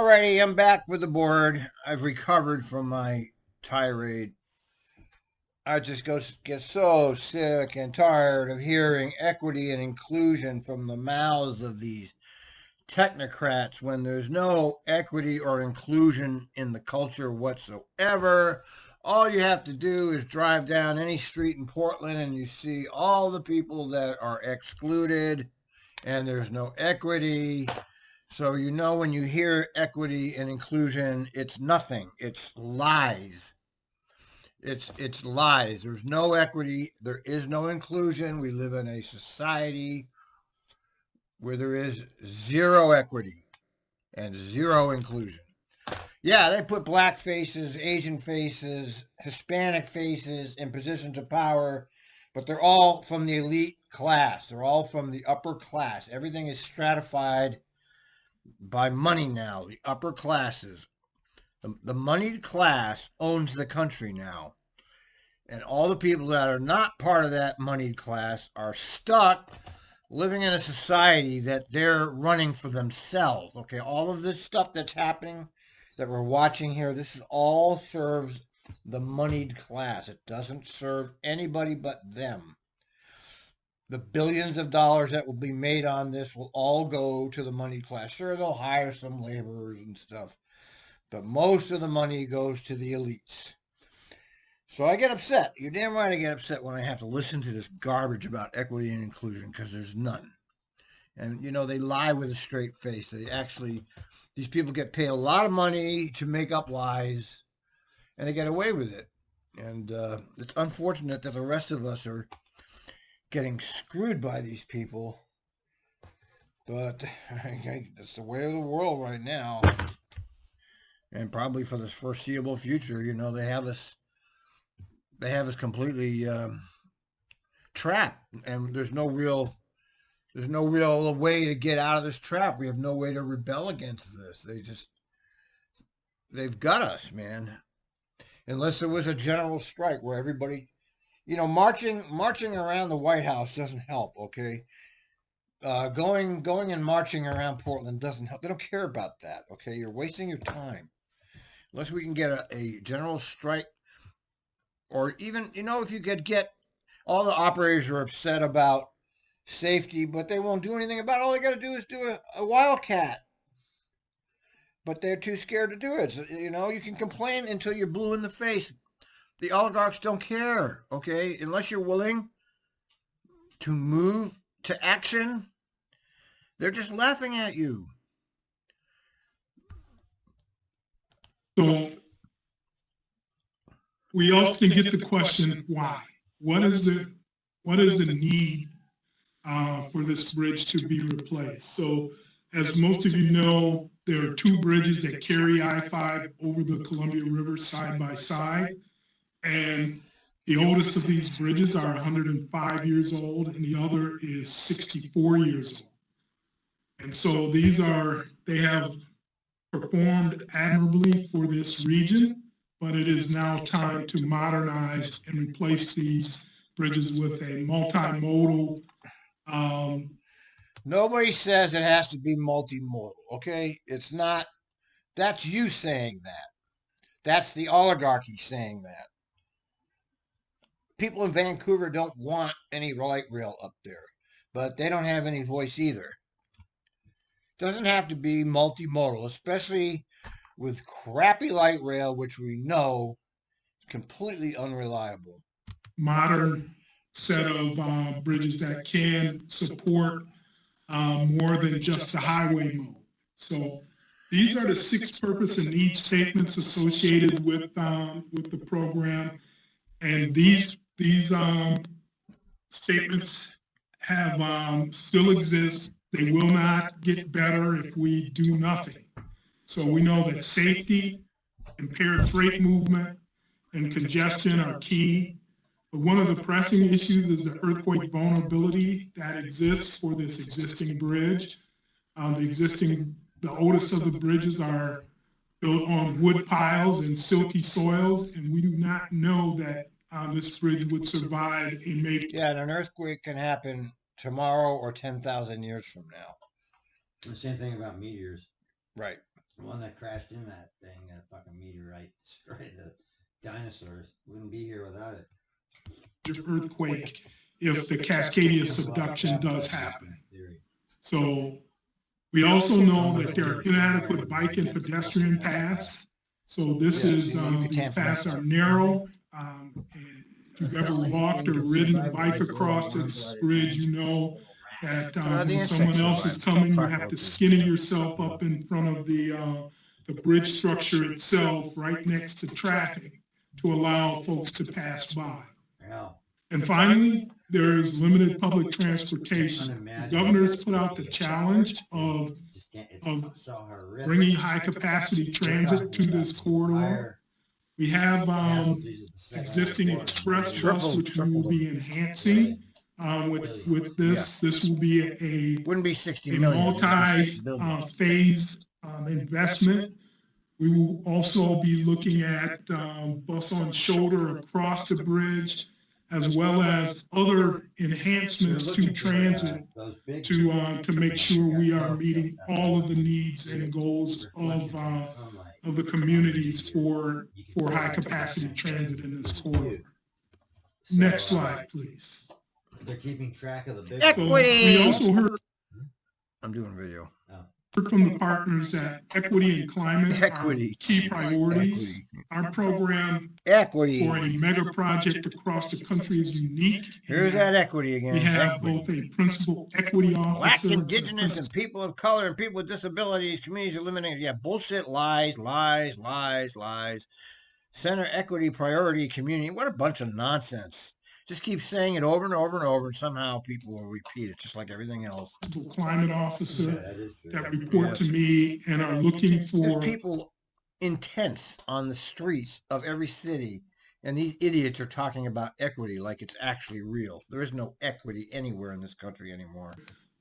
Alrighty, I'm back with the board. I've recovered from my tirade. I just get so sick and tired of hearing equity and inclusion from the mouths of these technocrats when there's no equity or inclusion in the culture whatsoever. All you have to do is drive down any street in Portland and you see all the people that are excluded and there's no equity. So when you hear equity and inclusion, it's nothing. It's lies. It's lies. There's no equity. There is no inclusion. We live in a society where there is zero equity and zero inclusion. Yeah, they put black faces, Asian faces, Hispanic faces in positions of power, but they're all from the elite class. They're all from the upper class. Everything is stratified by money now. The upper classes, the moneyed class owns the country now. And all the people that are not part of that moneyed class are stuck living in a society that they're running for themselves. Okay, all of this stuff that's happening that we're watching here, this is all serves the moneyed class. It doesn't serve anybody but them. The billions of dollars that will be made on this will all go to the moneyed class. Sure, they'll hire some laborers and stuff, but most of the money goes to the elites. So I get upset. You're damn right I get upset when I have to listen to this garbage about equity and inclusion because there's none. And, they lie with a straight face. These people get paid a lot of money to make up lies, and they get away with it. And it's unfortunate that the rest of us are getting screwed by these people, but that's the way of the world right now, and probably for the foreseeable future. They have us completely trapped, and there's no real way to get out of this trap. We have no way to rebel against this. They've got us, man. Unless there was a general strike where everybody, marching around the White House doesn't help, okay? Going and marching around Portland doesn't help. They don't care about that, okay? You're wasting your time. Unless we can get a general strike, or even, if you could get, all the operators are upset about safety, but they won't do anything about it. All they got to do is do a wildcat. But they're too scared to do it. So, you can complain until you're blue in the face. The oligarchs don't care, okay? Unless you're willing to move to action, they're just laughing at you. So we often get the question, why? What is the need for this bridge to be replaced? So as most of you know, there are two bridges that carry I-5 over the Columbia River side by side. And the oldest of these bridges are 105 years old, and the other is 64 years old. And so they have performed admirably for this region, but it is now time to modernize and replace these bridges with a multimodal. Nobody says it has to be multimodal, okay? It's not. That's you saying that. That's the oligarchy saying that. People in Vancouver don't want any light rail up there, but they don't have any voice either. It doesn't have to be multimodal, especially with crappy light rail, which we know is completely unreliable. Modern set of bridges that can support more than just the highway mode. So these are the 6 purpose and need statements associated with the program, and these statements have still exist. They will not get better if we do nothing. So we know that safety, impaired freight movement, and congestion are key. But one of the pressing issues is the earthquake vulnerability that exists for this existing bridge. The oldest of the bridges are built on wood piles and silty soils, and we do not know that this bridge would survive a major. Yeah, and an earthquake can happen tomorrow or 10,000 years from now. The same thing about meteors. Right. The one that crashed in that thing, that fucking meteorite destroyed the dinosaurs. Wouldn't be here without it. Earthquake if the Cascadia subduction does happen. So we also know that there are inadequate bike and pedestrian paths. So this is, these paths are narrow. And if you've ever walked or ridden a bike across this bridge, you know that when someone else is coming, you have to skinny yourself up in front of the bridge structure itself right next to traffic to allow folks to pass by. And finally, there is limited public transportation. The governor has put out the challenge of bringing high-capacity transit to this corridor. We have existing express bus, which we will be enhancing with this. This will be a Wouldn't be 60 million. Multi-phased investment. We will also be looking at bus on shoulder across the bridge, as well as other enhancements to transit to make sure we are meeting all of the needs and goals of the communities for high capacity transit in this corridor. Next slide, please. They're keeping track of the big Equity. We also heard I'm doing video. from the partners that equity and climate are key priorities. Our program for a mega project across the country is unique. Here's that equity again. We have both a principal equity officer. Blacks, indigenous, and people of color and people with disabilities, communities eliminated. Yeah, bullshit, lies. Center equity priority community. What a bunch of nonsense. Just keep saying it over and over and over, and somehow people will repeat it, just like everything else. Climate officer that report to me and are looking for. There's people intense on the streets of every city, and these idiots are talking about equity like it's actually real. There is no equity anywhere in this country anymore.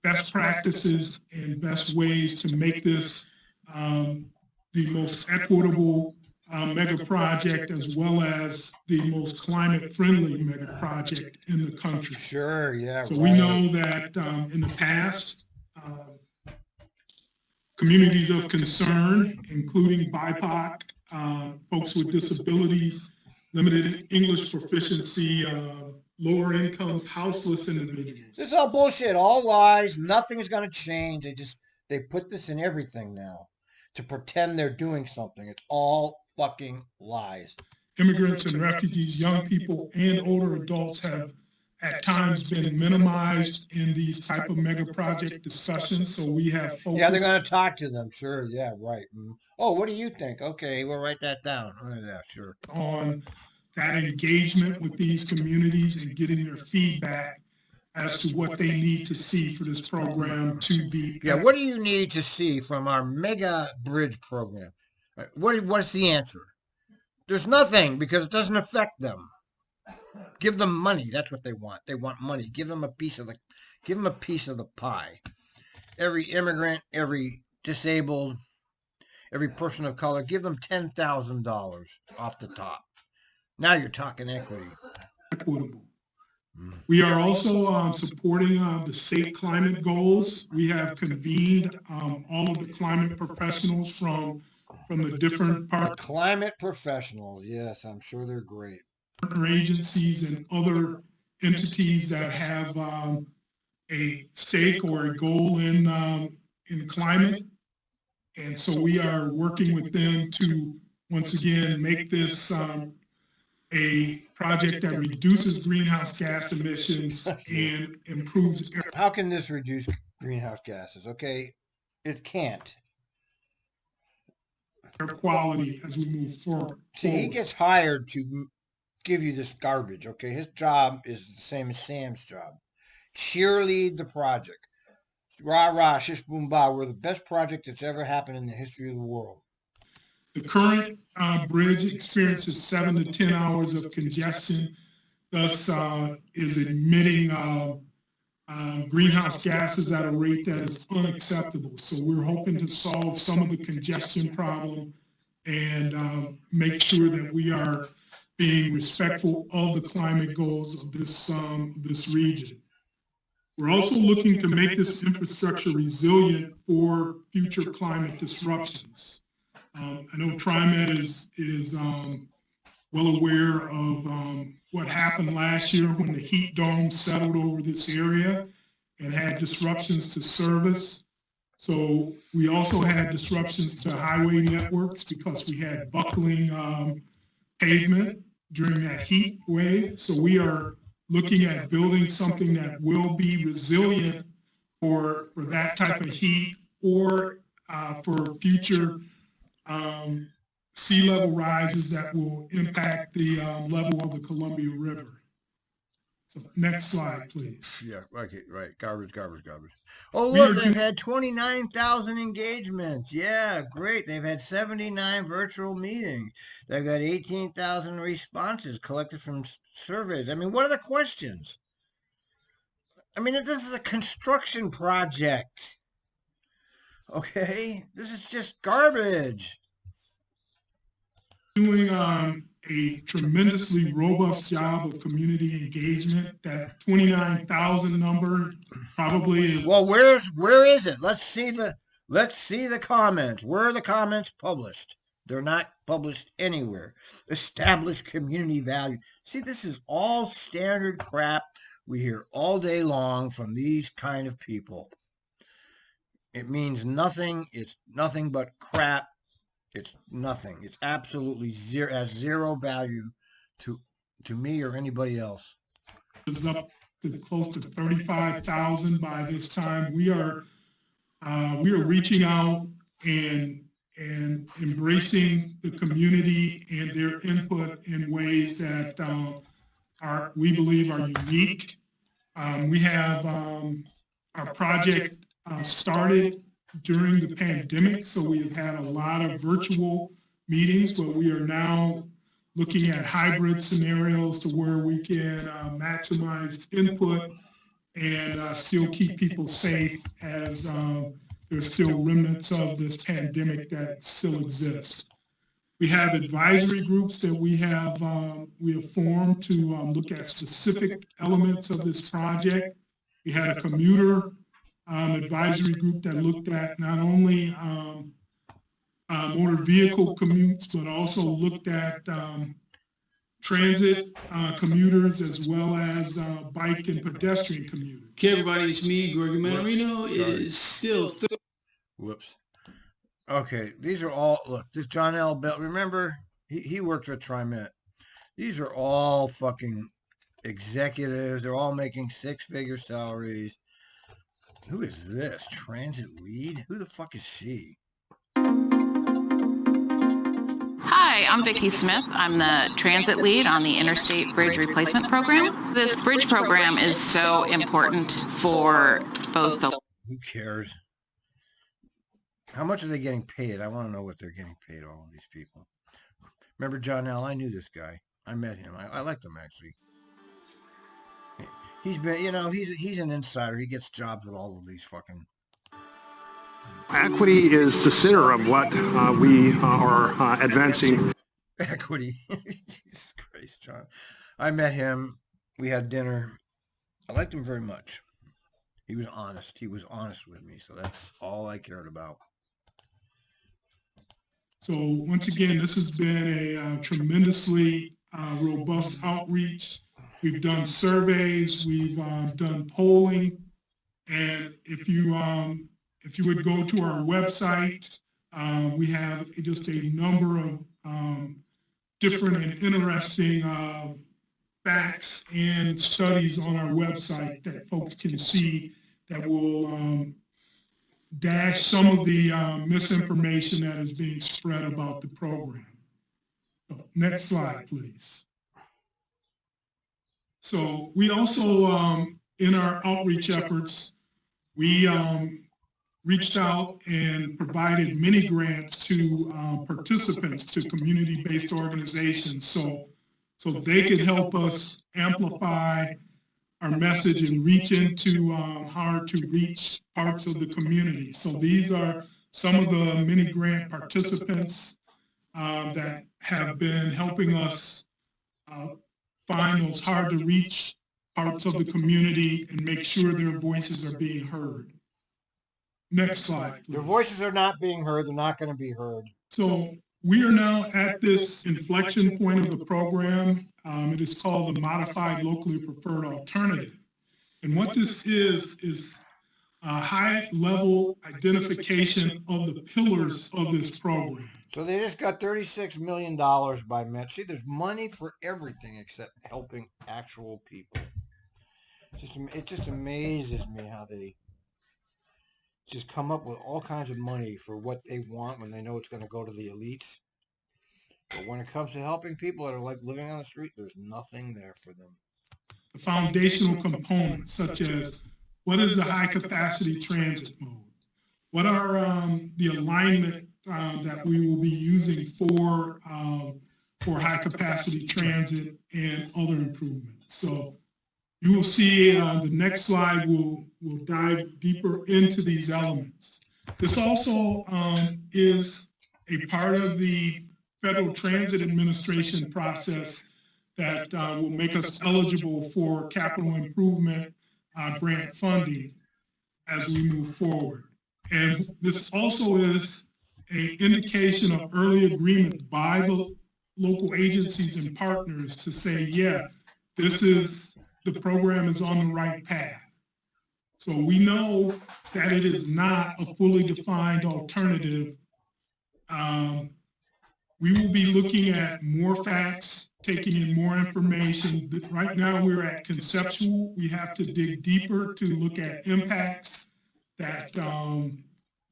Best practices and best ways to make this the most equitable mega project, as well as the most climate-friendly mega project in the country. Sure, yeah. So we know that in the past, communities of concern, including BIPOC, folks with disabilities, limited English proficiency, lower incomes, houseless individuals. This is all bullshit, all lies. Nothing is going to change. They put this in everything now to pretend they're doing something. It's all fucking lies. Immigrants and refugees, young people and older adults have at times been minimized in these type of mega project discussions. So we have focused. Yeah, they're going to talk to them. Sure. Yeah, right. Oh, what do you think? Okay, we'll write that down. Oh, yeah, sure. On that engagement with these communities and getting their feedback as to what they need to see for this program to be. Yeah, what do you need to see from our mega bridge program? What's the answer? There's nothing, because it doesn't affect them. Give them money. That's what they want. They want money. Give them a piece of the pie. Every immigrant, every disabled, every person of color, give them $10,000 off the top. Now you're talking equity. Equitable. We are also supporting the state climate goals. We have convened all of the climate professionals from the different parts. Climate professionals, yes, I'm sure they're great. Agencies and other entities that have a stake or a goal in climate. And so we are working with them to, once again, make this a project that reduces greenhouse gas emissions and improves air. How can this reduce greenhouse gases? Okay, it can't. Air quality as we move forward. See, he gets hired to give you this garbage, okay? His job is the same as Sam's job. Cheerlead the project. Rah, rah, shish, boom, bah. We're the best project that's ever happened in the history of the world. The current bridge experiences 7 to 10 hours of congestion, thus is emitting greenhouse gases at a rate that is unacceptable. So we're hoping to solve some of the congestion problem and make sure that we are being respectful of the climate goals of this region. We're also looking to make this infrastructure resilient for future climate disruptions. I know TriMet is well aware of what happened last year when the heat dome settled over this area and had disruptions to service. So we also had disruptions to highway networks because we had buckling pavement during that heat wave. So we are looking at building something that will be resilient for that type of heat or for future sea level rises that will impact the level of the Columbia River. So next slide, please. Yeah, okay, right. Garbage. Oh, look, they've had 29,000 engagements. Yeah, great. They've had 79 virtual meetings. They've got 18,000 responses collected from surveys. I mean, what are the questions? I mean, this is a construction project. Okay? This is just garbage. Doing a tremendously robust job of community engagement. That 29,000 number probably is. Well, where is it? Let's see the comments. Where are the comments published? They're not published anywhere. Established community value. See, this is all standard crap we hear all day long from these kind of people. It means nothing. It's nothing but crap. It's nothing. It's absolutely zero, has zero value to me or anybody else. It's up to close to 35,000 by this time. We are reaching out and embracing the community and their input in ways that we believe are unique. We have our project started during the pandemic, so we've had a lot of virtual meetings, but we are now looking at hybrid scenarios to where we can maximize input and still keep people safe as there's still remnants of this pandemic that still exist. We have advisory groups that we have formed to look at specific elements of this project. We had a commuter advisory group that looked at not only motor vehicle commutes, but also looked at transit commuters as well as bike and pedestrian commuters. Okay, everybody, it's me, Gregory Manarino. It is still... Whoops. Okay, these are all, look, this John L. Bell, remember, he worked for TriMet. These are all fucking executives. They're all making six-figure salaries. Who is this? Transit lead? Who the fuck is she? Hi, I'm Vicki Smith. I'm the transit lead on the Interstate Bridge Replacement Program. This bridge program is so important for both the... Who cares? How much are they getting paid? I want to know what they're getting paid, all of these people. Remember John L.? I knew this guy. I met him. I liked him, actually. He's been, you know, he's an insider. He gets jobs with all of these fucking... Equity is the center of what we are advancing. Equity. Jesus Christ, John. I met him. We had dinner. I liked him very much. He was honest. He was honest with me, so that's all I cared about. So once again, this has been a tremendously robust outreach. We've done surveys, we've done polling, and if you would go to our website, we have just a number of different and interesting facts and studies on our website that folks can see that will dash some of the misinformation that is being spread about the program. So, next slide, please. So we also, in our outreach efforts, we reached out and provided mini grants to participants, to community-based organizations, so they could help us amplify our message and reach into hard-to-reach parts of the community. So these are some of the mini grant participants that have been helping us find those hard-to-reach parts of the community and make sure their voices are being heard. Next slide, please. Their voices are not being heard. They're not going to be heard. So we are now at this inflection point of the program. It is called the Modified Locally Preferred Alternative. And what this is a high-level identification of the pillars of this program. So they just got $36 million by Met. See, there's money for everything except helping actual people. It just amazes me how they just come up with all kinds of money for what they want when they know it's going to go to the elites. But when it comes to helping people that are like living on the street, there's nothing there for them. The foundational components, such as what is the high-capacity transit mode? What are the alignment that we will be using for high-capacity transit and other improvements? So you will see the next slide will dive deeper into these elements. This also is a part of the Federal Transit Administration process that will make us eligible for capital improvement grant funding as we move forward. And this also is an indication of early agreement by the local agencies and partners to say, yeah, the program is on the right path. So we know that it is not a fully defined alternative. We will be looking at more facts, taking in more information. Right now we're at conceptual. We have to dig deeper to look at impacts that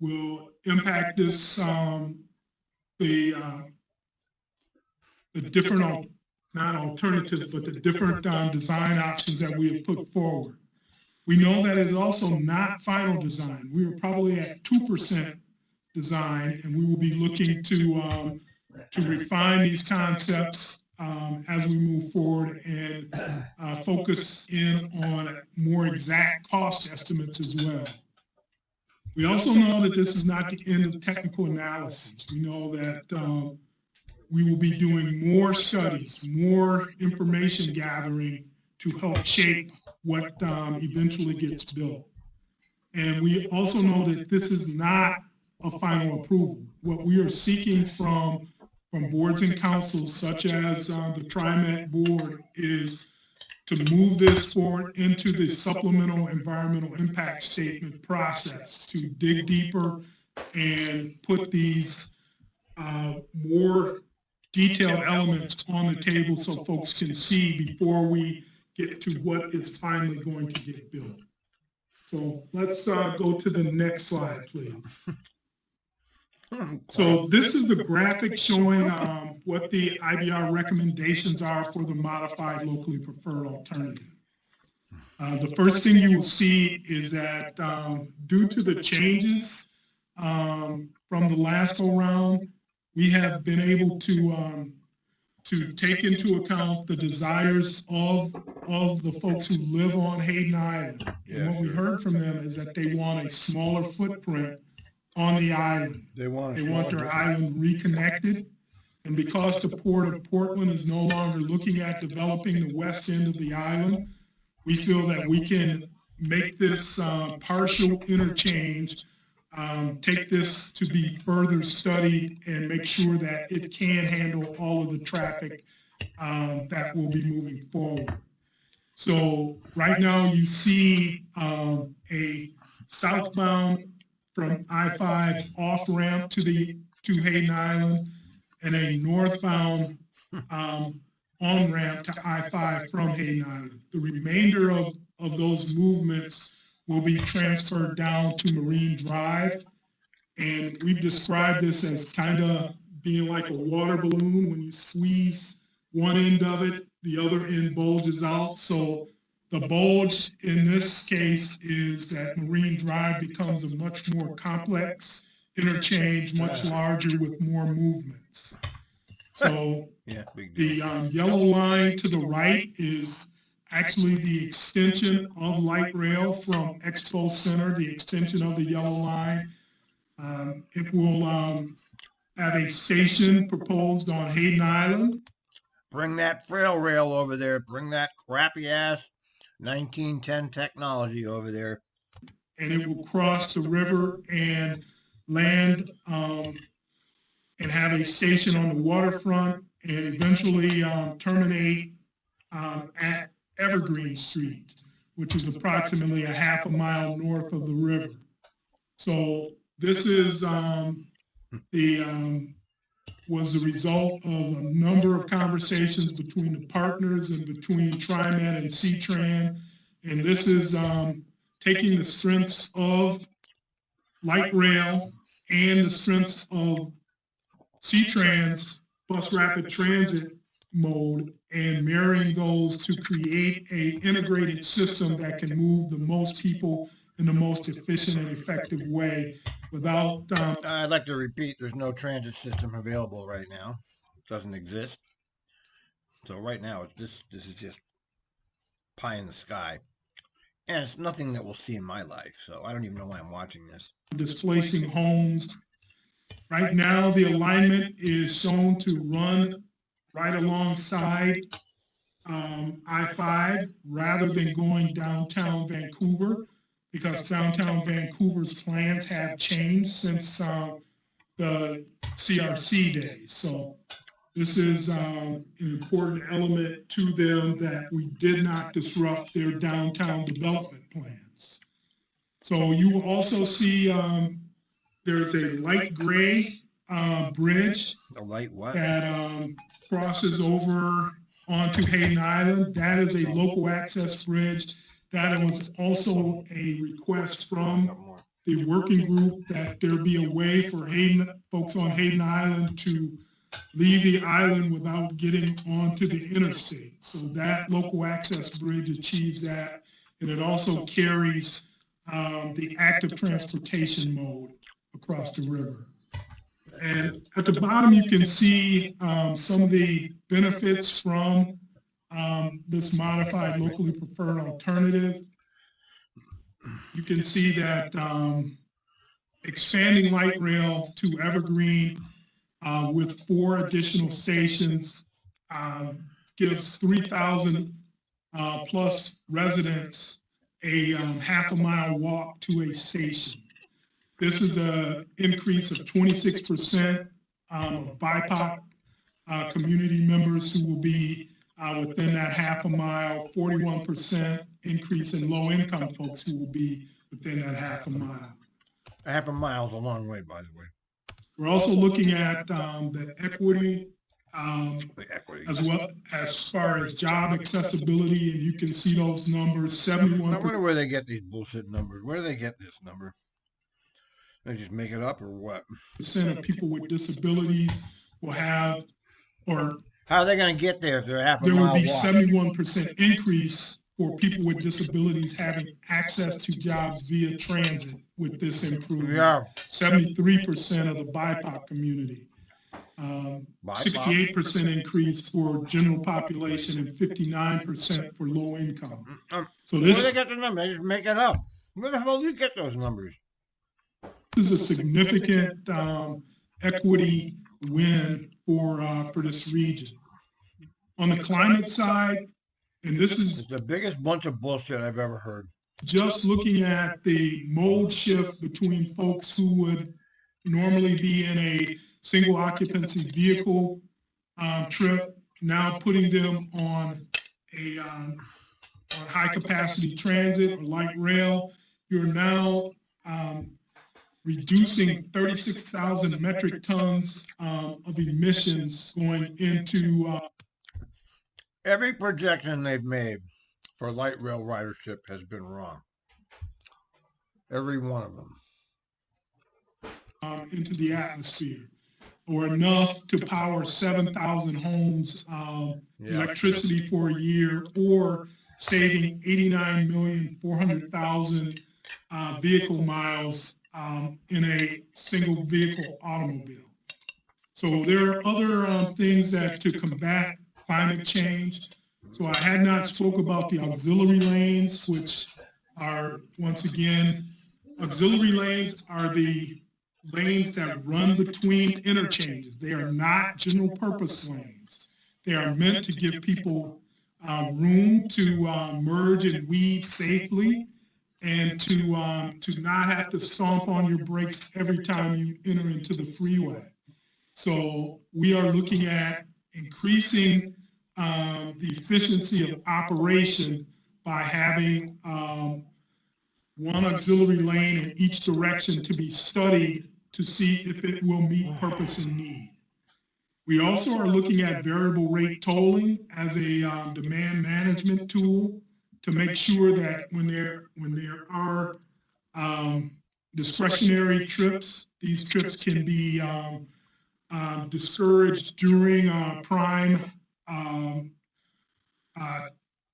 will impact this, the different, not alternatives, but the different design options that we have put forward. We know that it is also not final design. We are probably at 2% design, and we will be looking to refine these concepts as we move forward and focus in on more exact cost estimates as well. We also know that this is not the end of technical analysis. We know that we will be doing more studies, more information gathering to help shape what eventually gets built. And we also know that this is not a final approval. What we are seeking from boards and councils, such as the TRIMET board, is to move this forward into the supplemental environmental impact statement process, to dig deeper and put these more detailed elements on the table so folks can see before we get to what is finally going to get built. So let's go to the next slide, please. So this is the graphic showing what the IBR recommendations are for the modified locally preferred alternative. The first thing you will see is that due to the changes from the last go round, we have been able to take into account the desires of the folks who live on Hayden Island. And what we heard from them is that they want a smaller footprint on the island. They want their island reconnected. And because the Port of Portland is no longer looking at developing the west end of the island, we feel that we can make this partial interchange, take this to be further studied and make sure that it can handle all of the traffic that will be moving forward. So right now you see a southbound from I-5 off-ramp to Hayden Island and a northbound on-ramp to I-5 from Hayden Island. The remainder of those movements will be transferred down to Marine Drive. And we've described this as kind of being like a water balloon. When you squeeze one end of it, the other end bulges out. So the bulge in this case is that Marine Drive becomes a much more complex interchange, much larger with more movements. So the yellow line to the right is actually the extension of light rail from Expo Center, the extension of the yellow line. It will have a station proposed on Hayden Island. Bring that frail rail over there. Bring that crappy ass 1910 technology over there. And it will cross the river and land and have a station on the waterfront and eventually terminate at Evergreen Street, which is approximately a half a mile north of the river. So this is was the result of a number of conversations between the partners and between TriMet and C-Tran. And this is taking the strengths of light rail and the strengths of C-Tran's bus rapid transit mode and marrying those to create an integrated system that can move the most people in the most efficient and effective way without... I'd like to repeat, there's no transit system available right now. It doesn't exist. So right now, this is just pie in the sky. And it's nothing that we'll see in my life, so I don't even know why I'm watching this. Displacing homes. Right now, the alignment is shown to run right alongside I-5 rather than going downtown Vancouver, because downtown Vancouver's plans have changed since the CRC days. So this is an important element to them that we did not disrupt their downtown development plans. So you will also see there's a light gray bridge. A light what? That crosses over onto Hayden Island. That is a local access bridge. That was also a request from the working group that there be a way for folks on Hayden Island to leave the island without getting onto the interstate. So that local access bridge achieves that, and it also carries the active transportation mode across the river. And at the bottom, you can see some of the benefits from this modified locally preferred alternative. You can see that expanding light rail to Evergreen with 4 additional stations gives 3,000 plus residents a half a mile walk to a station. This is an increase of 26% of BIPOC community members who will be within that half a mile, 41% increase in low-income folks who will be within that half a mile. A half a mile is a long way, by the way. We're also looking at the equity, as well as far as job accessibility, and you can see those numbers, 71%. I wonder where they get these bullshit numbers. Where do they get this number? They just make it up or what? Percent of people with disabilities will have, or how are they going to get there if they're half a there mile will be walk? 71% increase for people with disabilities having access to jobs via transit with this improvement. Yeah. 73% of the BIPOC community. 68% increase for general population and 59% for low income. So where do they get the number? They just make it up. Where the hell do you get those numbers? This is a significant equity win for this region. On the climate side, and this is the biggest bunch of bullshit I've ever heard. Just looking at the mode shift between folks who would normally be in a single occupancy vehicle trip, now putting them on a high capacity transit or light rail, you're now reducing 36,000 metric tons of emissions going into... Every projection they've made for light rail ridership has been wrong. Every one of them. Into the atmosphere, or enough to power 7,000 homes electricity for a year, or saving 89,400,000 vehicle miles in a single vehicle automobile. So there are other things that to combat climate change. So I had not spoke about the auxiliary lanes, which are, once again, auxiliary lanes are the lanes that run between interchanges. They are not general purpose lanes. They are meant to give people room to merge and weave safely, and to not have to stomp on your brakes every time you enter into the freeway. So we are looking at increasing the efficiency of operation by having one auxiliary lane in each direction to be studied to see if it will meet purpose and need. We also are looking at variable rate tolling as a demand management tool to make sure that when there are discretionary trips, these trips can be discouraged during prime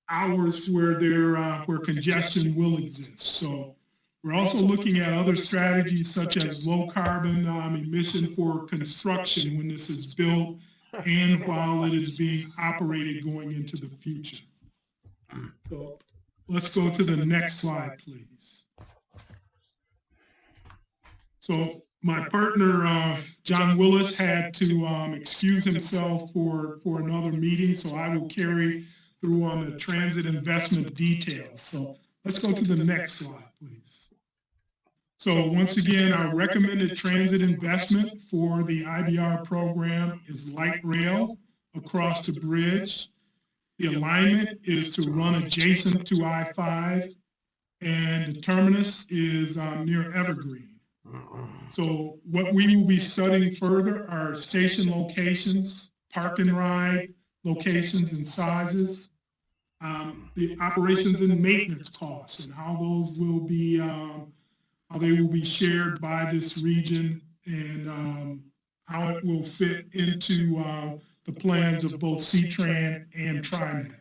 hours where congestion will exist. So we're also looking at other strategies such as low carbon emission for construction when this is built and while it is being operated going into the future. So let's go to the next slide, please. So my partner, John Willis, had to excuse himself for another meeting, so I will carry through on the transit investment details. So let's go to the next slide, please. So once again, our recommended transit investment for the IBR program is light rail across the bridge. The alignment is to run adjacent to I-5, and the terminus is near Evergreen. So what we will be studying further are station locations, park and ride locations and sizes, the operations and maintenance costs, and how those will be, how they will be shared by this region, and how it will fit into the plans of both C-TRAN and TRIMET.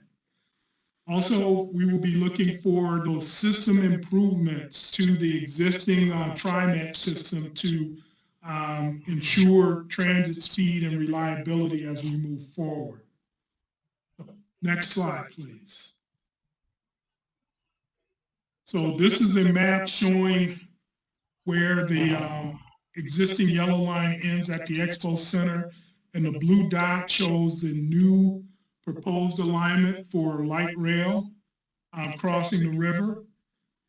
Also, we will be looking for those system improvements to the existing TRIMET system to ensure transit speed and reliability as we move forward. Next slide, please. So this is a map showing where the existing yellow line ends at the Expo Center, and the blue dot shows the new proposed alignment for light rail crossing the river.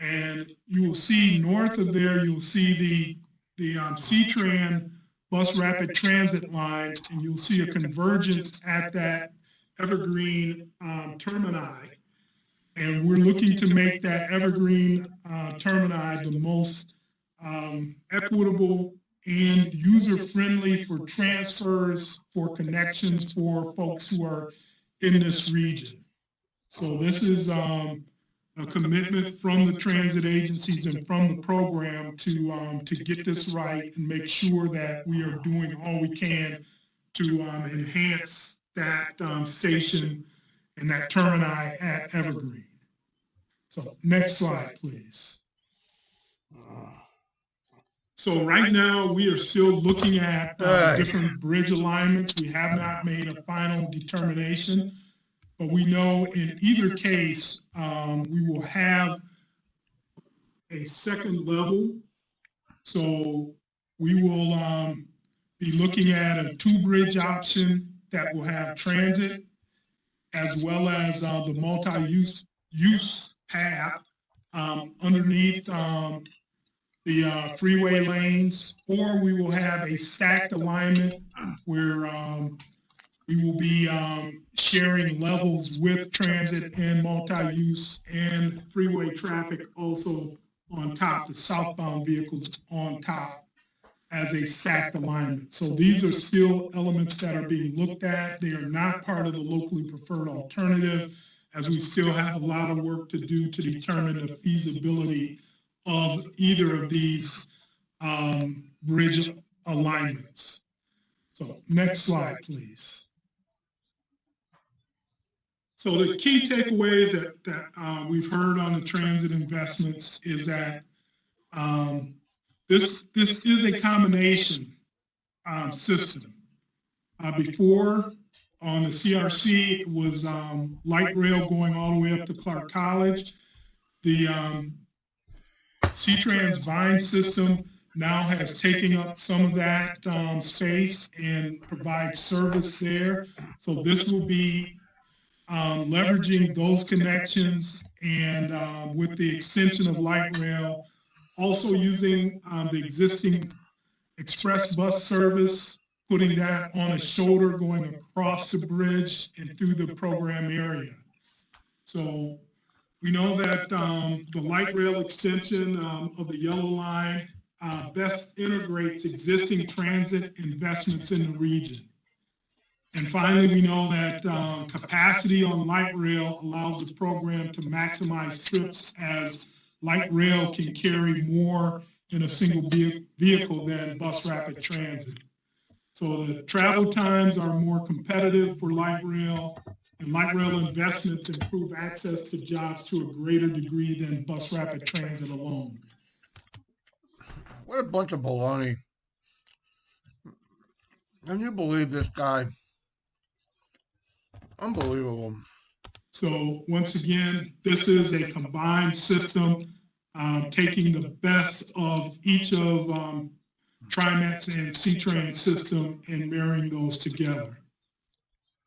And you will see north of there, you'll see the C-TRAN bus rapid transit lines, and you'll see a convergence at that Evergreen termini. And we're looking to make that Evergreen termini the most equitable and user-friendly for transfers, for connections for folks who are in this region. So this is a commitment from the transit agencies and from the program to get this right and make sure that we are doing all we can to enhance that station and that termini at Evergreen. So next slide, please. So right now, we are still looking at different bridge alignments. We have not made a final determination, but we know in either case, we will have a second level. So we will be looking at a two-bridge option that will have transit as well as the multi-use path underneath the freeway lanes, or we will have a stacked alignment where we will be sharing levels with transit and multi-use and freeway traffic also on top, the southbound vehicles on top as a stacked alignment. So these are still elements that are being looked at. They are not part of the locally preferred alternative, as we still have a lot of work to do to determine the feasibility of either of these bridge alignments. So next slide, please. So the key takeaways that we've heard on the transit investments is that this is a combination system. Before on the CRC, it was light rail going all the way up to Clark College. The C-TRAN's Vine system now has taken up some of that space and provides service there. So this will be leveraging those connections and with the extension of light rail, also using the existing express bus service putting that on a shoulder going across the bridge and through the program area. So we know that the light rail extension of the yellow line best integrates existing transit investments in the region. And finally, we know that capacity on light rail allows the program to maximize trips, as light rail can carry more in a single vehicle than bus rapid transit. So the travel times are more competitive for light rail, and light rail investments improve access to jobs to a greater degree than bus rapid transit alone. What a bunch of baloney. Can you believe this guy? Unbelievable. So once again, this is a combined system, taking the best of each of TRIMET's and C-TRAN system and marrying those together.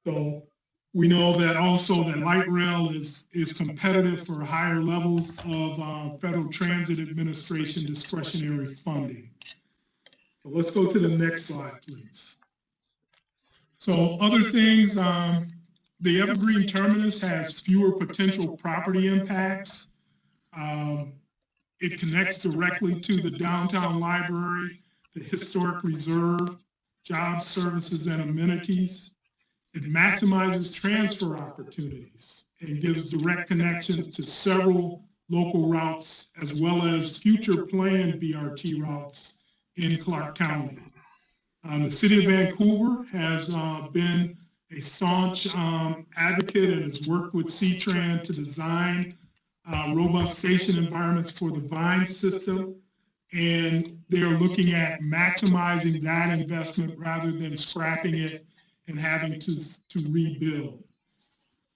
So we know that also that light rail is competitive for higher levels of Federal Transit Administration discretionary funding. So let's go to the next slide, please. So other things, the Evergreen Terminus has fewer potential property impacts. It connects directly to the downtown library, the historic reserve, jobs, services, and amenities. It maximizes transfer opportunities and gives direct connections to several local routes, as well as future planned BRT routes in Clark County. The City of Vancouver has been a staunch advocate and has worked with C-TRAN to design robust station environments for the Vine system, and they are looking at maximizing that investment rather than scrapping it and having to rebuild.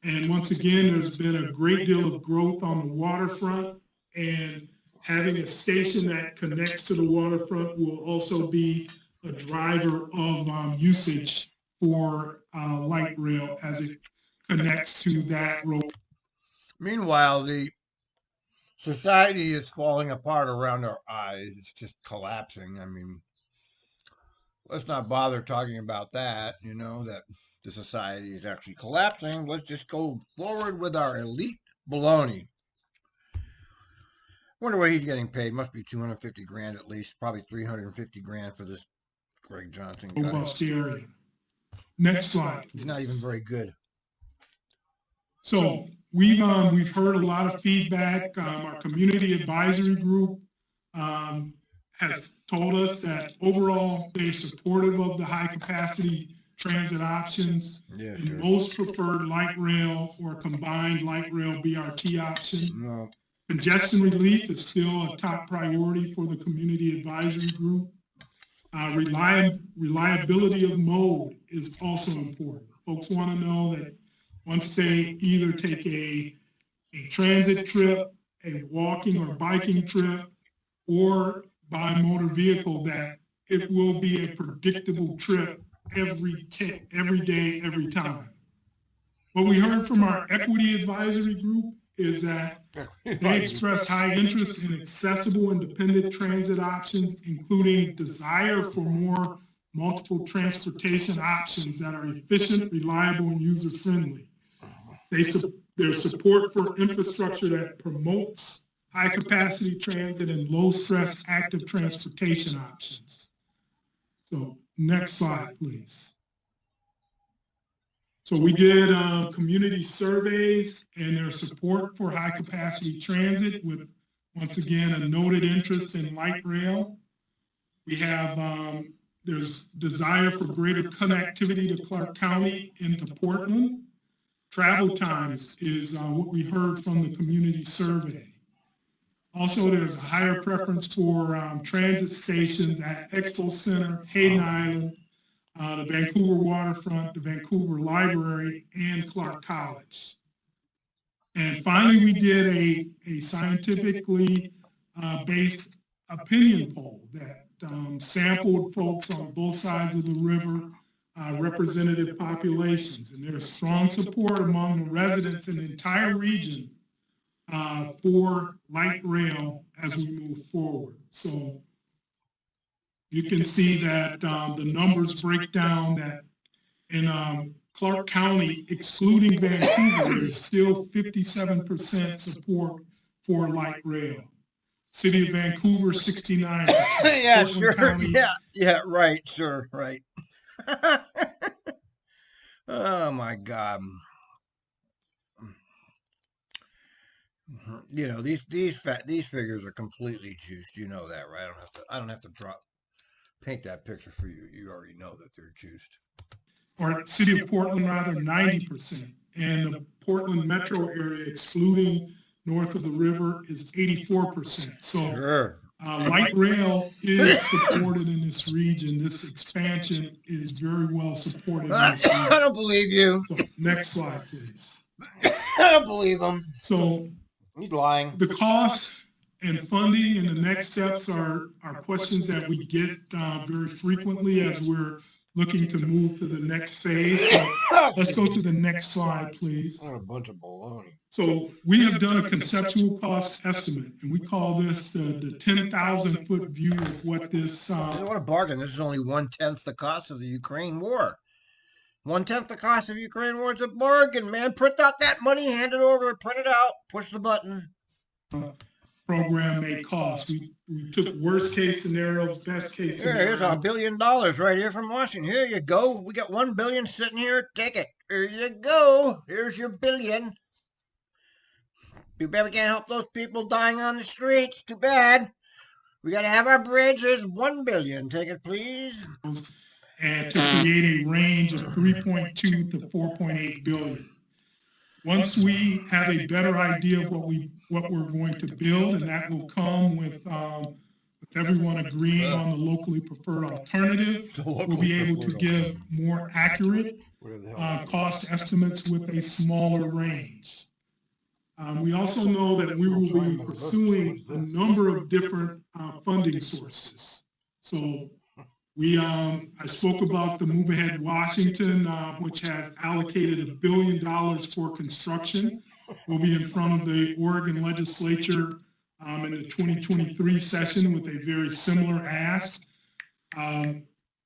And once again, there's been a great deal of growth on the waterfront, and having a station that connects to the waterfront will also be a driver of usage for light rail as it connects to that road. Meanwhile, the society is falling apart around our eyes. It's just collapsing. I mean, let's not bother talking about that, that the society is actually collapsing. Let's just go forward with our elite baloney. Wonder what he's getting paid. Must be 250 grand at least, probably 350 grand for this Greg Johnson guy. Robust area. Next slide. He's not even very good. So we've heard a lot of feedback. Our community advisory group has told us that overall they're supportive of the high capacity transit options. Yeah, and sure. most preferred light rail or combined light rail BRT option. No. Congestion relief is still a top priority for the community advisory group. Reliability of mode is also important. Folks want to know that once they either take a transit trip, a walking or biking trip, or by motor vehicle, that it will be a predictable trip every day, every time. What we heard from our equity advisory group is that they expressed high interest in accessible independent transit options, including desire for more multiple transportation options that are efficient, reliable, and user-friendly. Their support for infrastructure that promotes high-capacity transit and low-stress active transportation options. So next slide, please. So we did community surveys and their support for high-capacity transit with, once again, a noted interest in light rail. We have, there's desire for greater connectivity to Clark County into Portland. Travel times is what we heard from the community survey. Also, there's a higher preference for transit stations at Expo Center, Hayden Island, the Vancouver Waterfront, the Vancouver Library, and Clark College. And finally, we did a scientifically based opinion poll that sampled folks on both sides of the river, representative populations, and there's strong support among the residents in the entire region for light rail as we move forward. So you can see that the numbers break down that in Clark County, excluding Vancouver, there's still 57% support for light rail. City of Vancouver, 69%. Yeah, Portland sure. County, Yeah, right, sure, right. Oh my God. You know, these figures are completely juiced. You know that, right? I don't have to paint that picture for you. You already know that they're juiced. or City of Portland rather, 90%. And the Portland metro area, excluding north of the river, is 84%. So Sure. light rail is supported in this region. This expansion is very well supported in this I region. don't believe you. So next slide, please. I don't believe him. So He's lying. the cost and funding and the next steps are questions that we get very frequently as we're looking to move to the next phase. So let's go to the next slide, please. What a bunch of baloney. So we have done a conceptual cost estimate, and we call this the 10,000 foot view of what this. What a bargain. This is only 1/10 the cost of the Ukraine war. 1/10 the cost of Ukraine war. It's a bargain, man. Print out that money, hand it over, print it out, push the button. Program may cost. We took worst case scenarios, best case Here's scenarios. $1 billion right here from Washington. Here you go. We got $1 billion sitting here. Take it. Here you go. Here's your billion. Too bad we can't help those people dying on the streets. Too bad. We got to have our bridge. There's $1 billion. Take it, please. And to create a range of 3.2 to 4.8 billion. Once we have a better idea of what we're going to build, and that will come with everyone agreeing on the locally preferred alternative, we'll be able to give more accurate cost estimates with a smaller range. We also know that we will be pursuing a number of different funding sources. So I spoke about the Move Ahead Washington, which has allocated $1 billion for construction. We'll be in front of the Oregon legislature in the 2023 session with a very similar ask.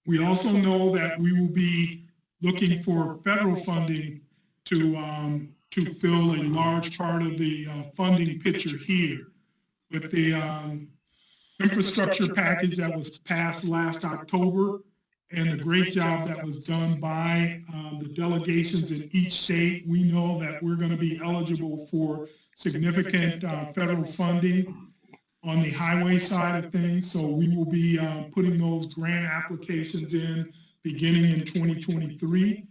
We also know that we will be looking for federal funding to fill a large part of the funding picture here. With the infrastructure package that was passed last October and the great job that was done by the delegations in each state, we know that we're going to be eligible for significant federal funding on the highway side of things. So we will be putting those grant applications in beginning in 2023.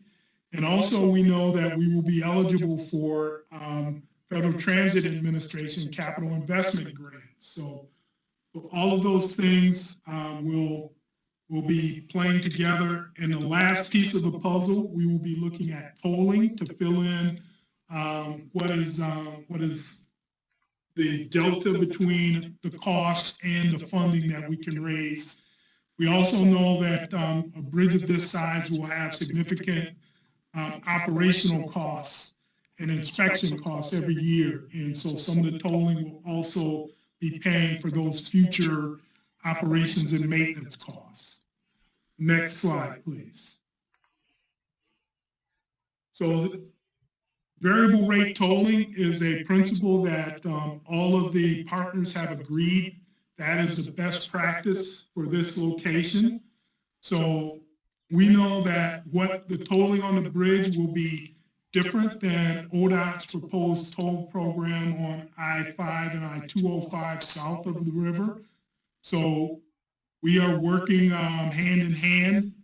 And also we know that we will be eligible for Federal Transit Administration capital investment grants. So all of those things will be playing together. And the last piece of the puzzle, we will be looking at tolling to fill in what is the delta between the cost and the funding that we can raise. We also know that a bridge of this size will have significant operational costs and inspection costs every year. And so some of the tolling will also be paying for those future operations and maintenance costs. Next slide, please. So variable rate tolling is a principle that all of the partners have agreed that is the best practice for this location. So we know that what the tolling on the bridge will be different than ODOT's proposed toll program on I-5 and I-205 south of the river. So we are working hand in hand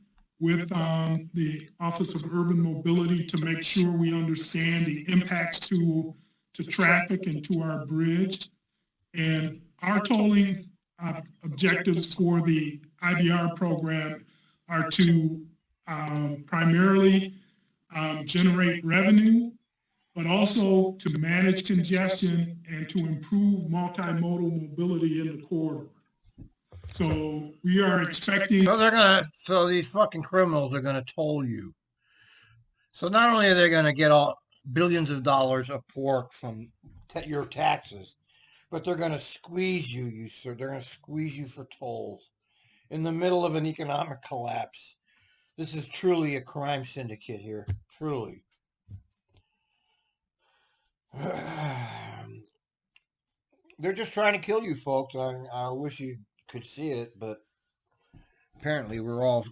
with the Office of Urban Mobility to make sure we understand the impacts to traffic and to our bridge. And our tolling objectives for the IBR program are to primarily generate revenue, but also to manage congestion and to improve multimodal mobility in the corridor. So we are expecting. So these fucking criminals are gonna toll you. So not only are they gonna get all billions of dollars of pork from your taxes, but they're gonna squeeze you, sir. They're gonna squeeze you for tolls. in the middle of an economic collapse. This is truly a crime syndicate here. Truly. They're just trying to kill you, folks. I wish you could see it, but apparently we're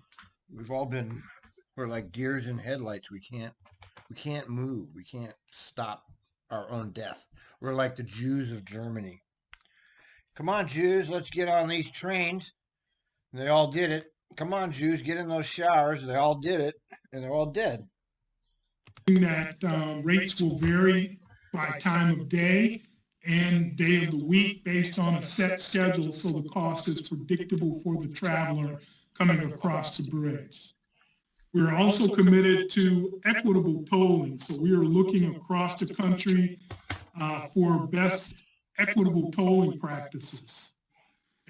like deers in headlights. We can't move. We can't stop our own death. We're like the Jews of Germany. Come on, Jews, let's get on these trains. And they all did it. Come on, Jews, get in those showers. They all did it, and they're all dead. That rates will vary by time of day and day of the week based on a set schedule, so the cost is predictable for the traveler coming across the bridge. We are also committed to equitable tolling, so we are looking across the country for best equitable tolling practices.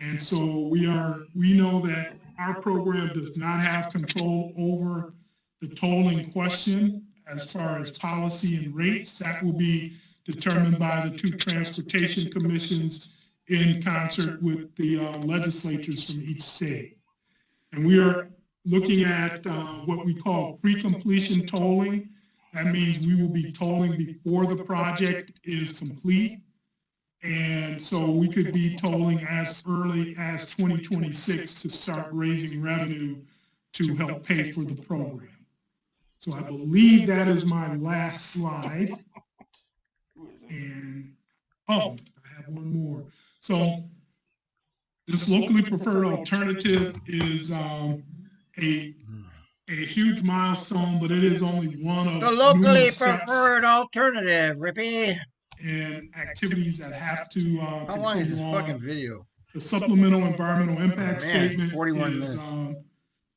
And so we know that our program does not have control over the tolling question as far as policy and rates. That will be determined by the two transportation commissions in concert with the legislatures from each state. And we are looking at what we call pre-completion tolling. That means we will be tolling before the project is complete. And so we could be tolling as early as 2026 to start raising revenue to help pay for the program. So I believe that is my last slide. And, I have one more. So this locally preferred alternative is a huge milestone, but it is only one of the locally numerous preferred alternative, Rippy. And activities that have to How long is this fucking video? The supplemental environmental impact statement 41 is minutes.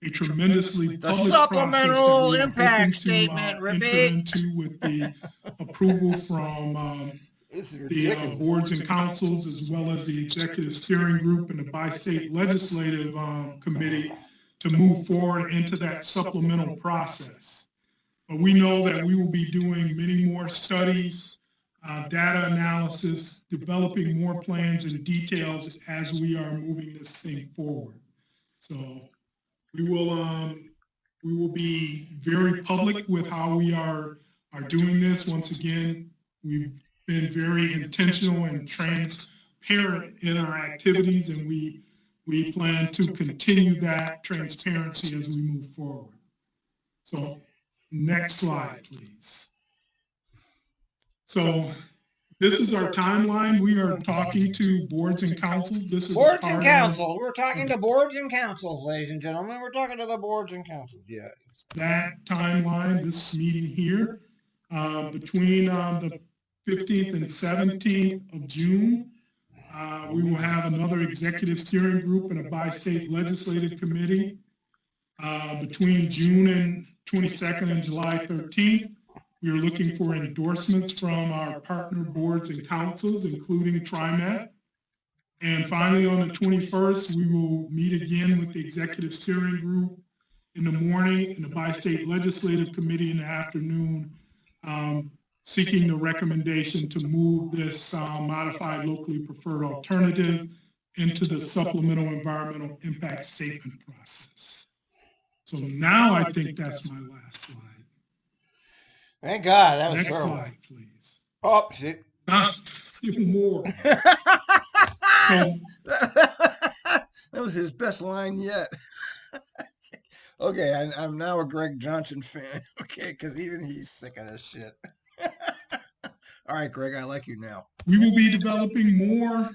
A tremendously The public supplemental process that we are impact hoping statement, to enter Rippy. into with the approval from the boards and councils, as well as the executive steering group and the bi-state legislative committee, to move forward into that supplemental process. But we know that we will be doing many more studies, data analysis, developing more plans and details as we are moving this thing forward. So we will be very public with how we are doing this. Once again, we've been very intentional and transparent in our activities, and we plan to continue that transparency as we move forward. So next slide, please. So this is our timeline. We are talking to boards and councils. This is boards and councils. We're talking to boards and councils, ladies and gentlemen. We're talking to the boards and councils. Yeah. That timeline, this meeting here, between the 15th and 17th of June, we will have another executive steering group and a bi-state legislative committee. Between June and 22nd and July 13th, we are looking for endorsements from our partner boards and councils, including TRIMET. And finally, on the 21st, we will meet again with the executive steering group in the morning and the bi-state legislative committee in the afternoon, seeking the recommendation to move this modified locally preferred alternative into the supplemental environmental impact statement process. So now I think that's my last slide. Thank God. That was Next terrible. slide, please. Oh, shit. Even more. That was his best line yet. Okay, I'm now a Greg Johnson fan. Okay, because even he's sick of this shit. All right, Greg, I like you now. We will be developing more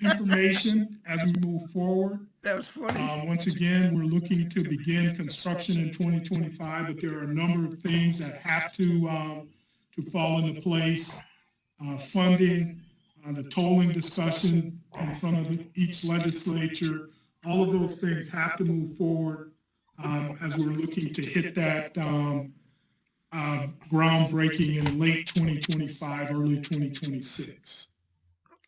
information as we move forward. That was funny. Once again, we're looking to begin construction in 2025, but there are a number of things that have to fall into place. Funding, the tolling discussion in front of each legislature, all of those things have to move forward as we're looking to hit that groundbreaking in late 2025, early 2026.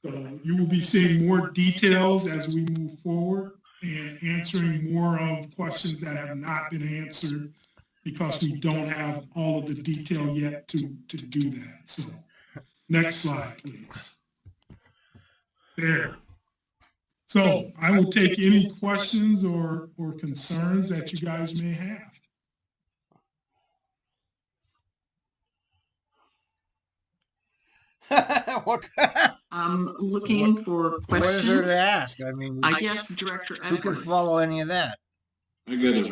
So you will be seeing more details as we move forward and answering more of questions that have not been answered because we don't have all of the detail yet to do that. So next slide, please. There. So I will take any questions or concerns that you guys may have. What, I'm looking for what is there to questions. ask? I mean, I guess Director who can Edwards. follow any of that? I got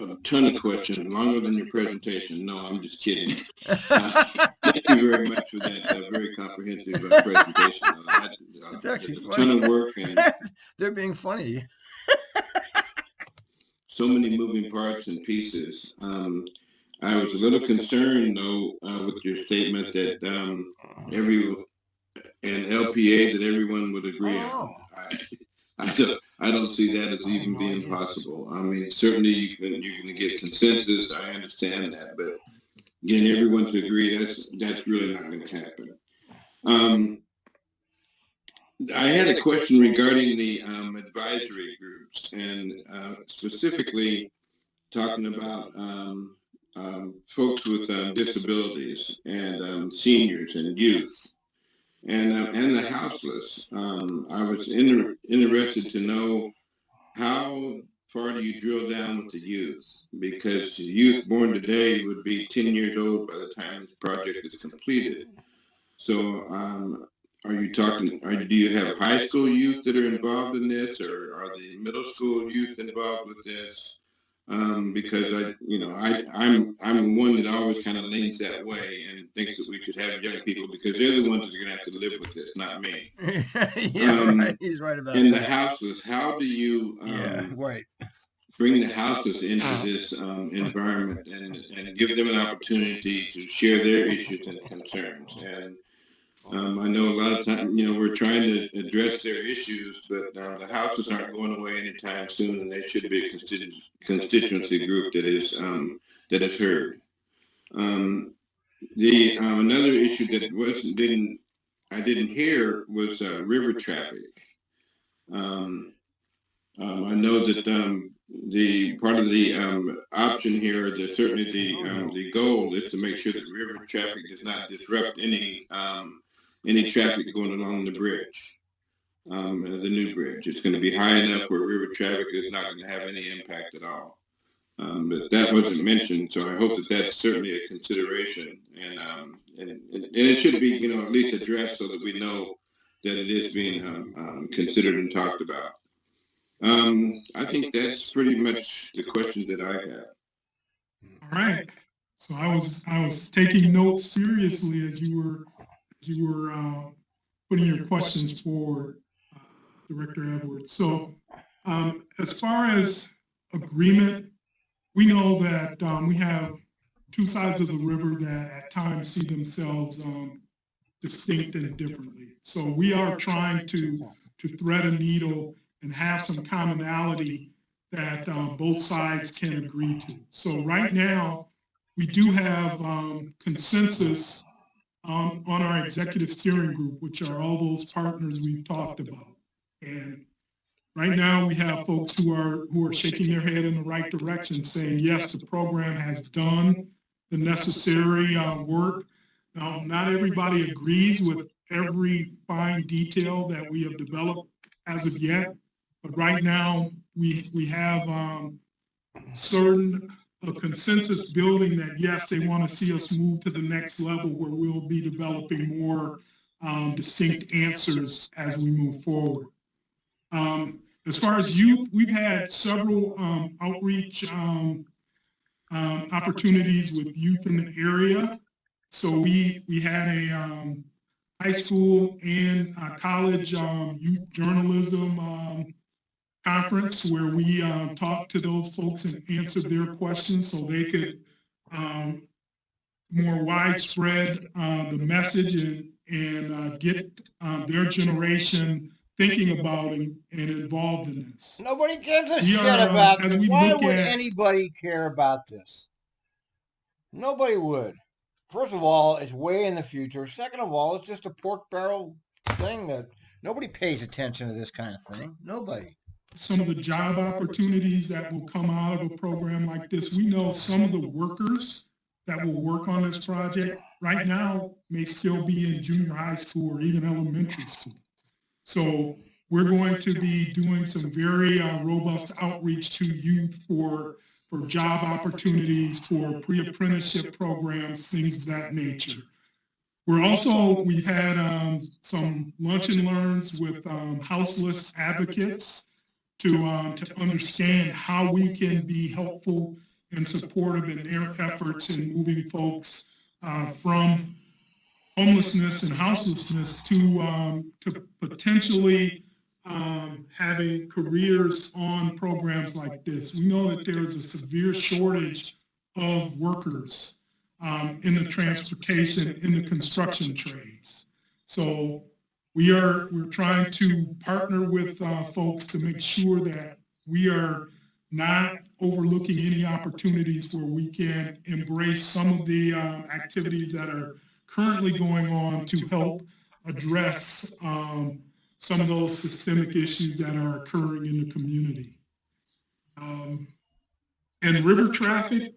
a ton of questions, longer than your presentation. No, I'm just kidding. Thank you very much for that very comprehensive presentation. It's actually a funny. ton of work and They're being funny. so many moving parts and pieces. I was a little concerned, though, with your statement that and LPA that everyone would agree on. I don't see that as even being possible. I mean, certainly you can get consensus. I understand that, but getting everyone to agree, that's really not going to happen. I had a question regarding the advisory groups, and specifically talking about folks with disabilities and seniors and youth. And the houseless. I was interested to know how far do you drill down with the youth? Because the youth born today would be 10 years old by the time this project is completed. So are you talking, do you have high school youth that are involved in this, or are the middle school youth involved with this? Because I'm one that always kind of leans that way and thinks that we should have young people because they're the ones that are going to have to live with this, not me. Right. He's right about and that. the houses, how do you Right. bring the houses into this environment and give them an opportunity to share their issues and concerns? And I know a lot of times, we're trying to address their issues, but the houses aren't going away anytime soon, and there should be a constituency group that is heard. Another issue that I didn't hear was river traffic. I know that the part of the option here, that certainly the goal is to make sure that river traffic does not disrupt any traffic going along the bridge, the new bridge. It's going to be high enough where river traffic is not going to have any impact at all. But that wasn't mentioned, so I hope that that's certainly a consideration, and it should be, at least addressed so that we know that it is being considered and talked about. I think that's pretty much the questions that I have. All right. So I was taking notes seriously as you were putting your questions forward, Director Edwards. So as far as agreement, we know that we have two sides of the river that at times see themselves distinct and differently. So we are trying to thread a needle and have some commonality that both sides can agree to. So right now, we do have consensus on our executive steering group, which are all those partners we've talked about. And right now, we have folks who are shaking their head in the right direction, saying, yes, the program has done the necessary work. Now, not everybody agrees with every fine detail that we have developed as of yet, but right now, we have a consensus building that, yes, they want to see us move to the next level where we'll be developing more distinct answers as we move forward. As far as youth, we've had several outreach opportunities with youth in the area. So we had a high school and college youth journalism conference where we talked to those folks and answered their questions so they could more widespread the message and get their generation thinking about and involved in this. Nobody gives a shit about this. Why would anybody care about this? Nobody would. First of all, it's way in the future. Second of all, it's just a pork barrel thing that nobody pays attention to this kind of thing. Nobody. Some of the job opportunities that will come out of a program like this, we know some of the workers that will work on this project right now may still be in junior high school or even elementary school. So we're going to be doing some very robust outreach to youth for job opportunities, for pre-apprenticeship programs, things of that nature. We've had some lunch and learns with houseless advocates to understand how we can be helpful and supportive in their efforts in moving folks from homelessness and houselessness to potentially having careers on programs like this. We know that there is a severe shortage of workers in the transportation, in the construction trades. So we're trying to partner with folks to make sure that we are not overlooking any opportunities where we can embrace some of the activities that are currently going on to help address some of those systemic issues that are occurring in the community. And river traffic,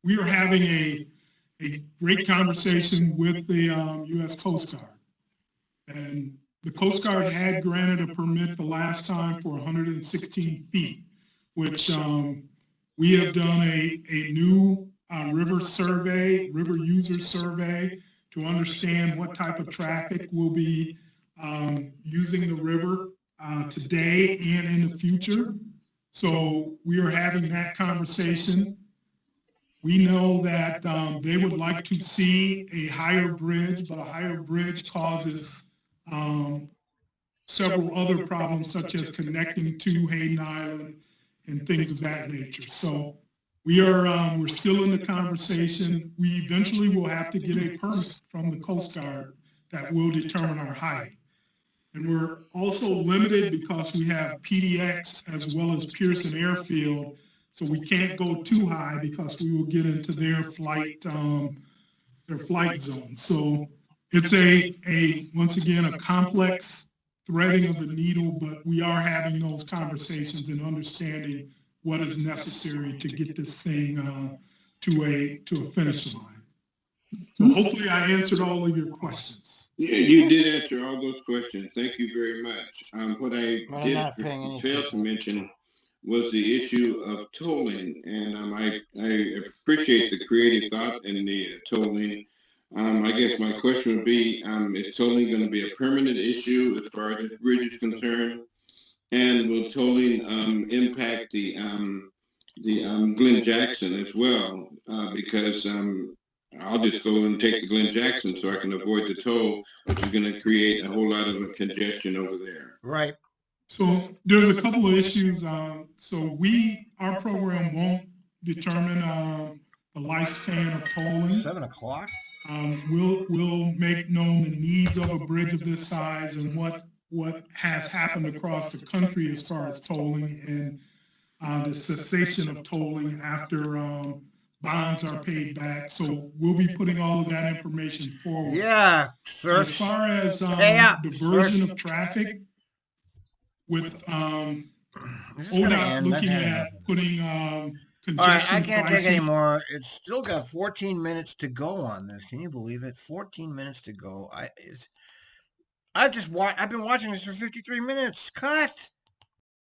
we are having a great conversation with the U.S. Coast Guard. And the Coast Guard had granted a permit the last time for 116 feet, which we have done a new river survey, river user survey, to understand what type of traffic will be using the river today and in the future. So we are having that conversation. We know that they would like to see a higher bridge, but a higher bridge causes several other problems, such as connecting to Hayden Island and things of that nature. So we're still in the conversation. We eventually will have to get a permit from the Coast Guard that will determine our height. And we're also limited because we have PDX as well as Pearson Airfield. So we can't go too high because we will get into their flight zone. So it's once again, a complex threading of the needle, but we are having those conversations and understanding what is necessary to get this thing to a finish line. So hopefully I answered all of your questions. Yeah, you did answer all those questions. Thank you very much. What I did fail to mention was the issue of tolling, and I appreciate the creative thought in the tolling. I guess my question would be, is tolling going to be a permanent issue as far as this bridge is concerned? And will tolling impact the Glen Jackson as well? Because I'll just go and take the Glen Jackson so I can avoid the toll, which is going to create a whole lot of congestion over there. Right. So there's a couple of issues. So our program won't determine the lifespan of tolling. 7 o'clock. We'll make known the needs of a bridge of this size and what has happened across the country as far as tolling and the cessation of tolling after bonds are paid back. So we'll be putting all of that information forward. Yeah, sir. As far as diversion of traffic, with ODOT looking at putting congestion. All right, I can't take pricing. anymore. It's still got 14 minutes to go on this. Can you believe it? 14 minutes to go. I've been watching this for 53 minutes. Cut.